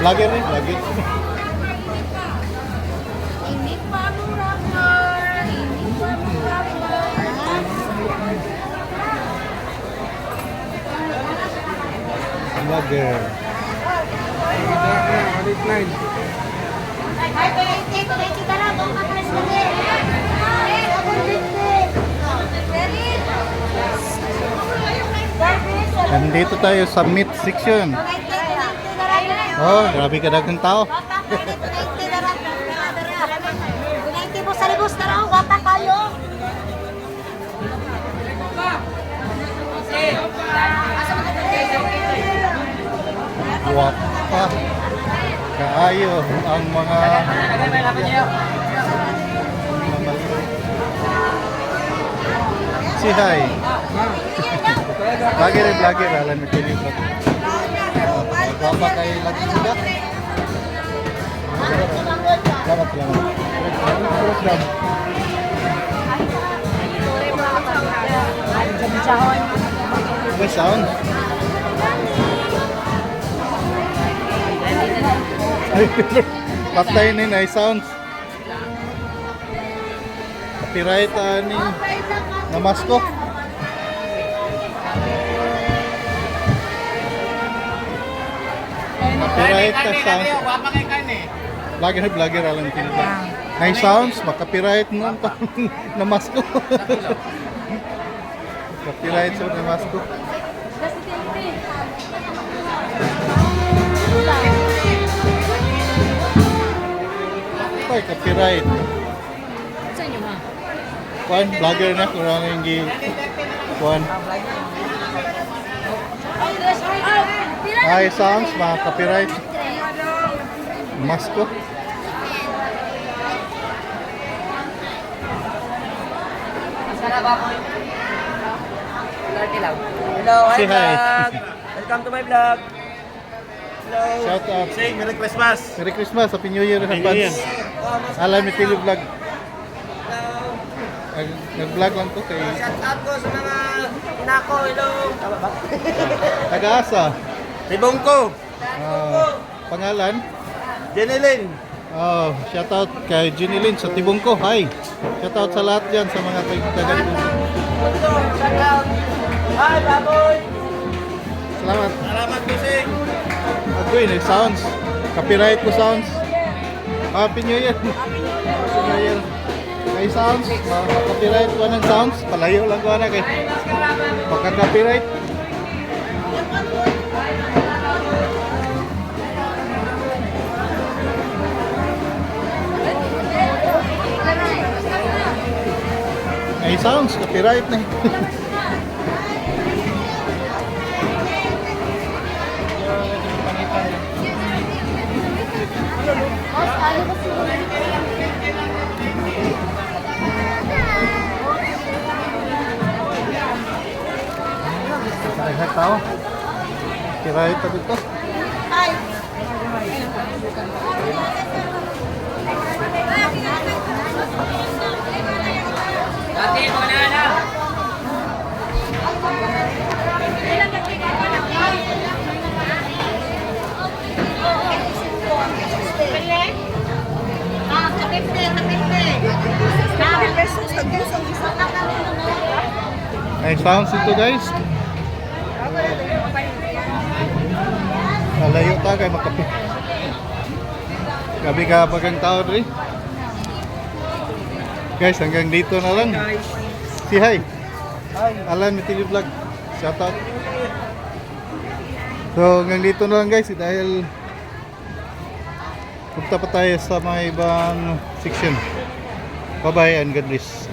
vlogger rin, vlogger. Init pa ang rapper. Init pa ang rapper. Vlogger. Ay, 20 ka lang. Kung kapres ka din. Nandito tayo sa meat section. Oh, grabe ka dagang tao. Mo sa libos na raw, wata kayo. Wapa. Kaayo ang mga si hi. Vlogger, alam mo kini vlog. Wapa kay lagi sila. Salamat. May sound. Patay na sounds. Copyright ani namasko. Copyright ka sounds. Vlogger alam kini ba. May sounds, copyright mo namasko. Copyright sa namasko. Ay, copyright. Sa inyo ma? Kuan, vlogger na kung ano yung kuan. Ay, sounds, mga copyright. Masko. Hello, hi Say hi. vlog. Welcome to my vlog. Hello. Shout out. Say Merry Christmas. Merry Christmas, Happy New Year, Happy New Year. advance. Alam ni Tili Vlog. Hello. Nag-vlog lang to kay Shout out ko sa mga inako. Hello. Tama ba? Taga-asa. Tibong ko. Pangalan? Jenilyn. Oh, shout out kay Jinilyn sa Tibungko. Hi. Shout out sa lahat diyan sa mga taga Shout out. Hi, baboy. Salamat. Salamat Kusing. Agoy, sounds. Copyright ko sounds. Happy New Year. Happy New Year. Kay sounds, copyright ko ng sounds. Palayo lang ko na kay pagka-copyright. Ay sounds, copyright na. Lahat tao. Copyright na dito. Dati, mga nana. Ay sounds ito guys. Nalayo ta kay makapi. Gabi ka bagang tao rin. Guys, hanggang dito na lang. Si hi. Alan ni Tili Vlog. Shout out. So hanggang dito na lang guys dahil punta pa tayo sa mga ibang section. Bye bye and God bless.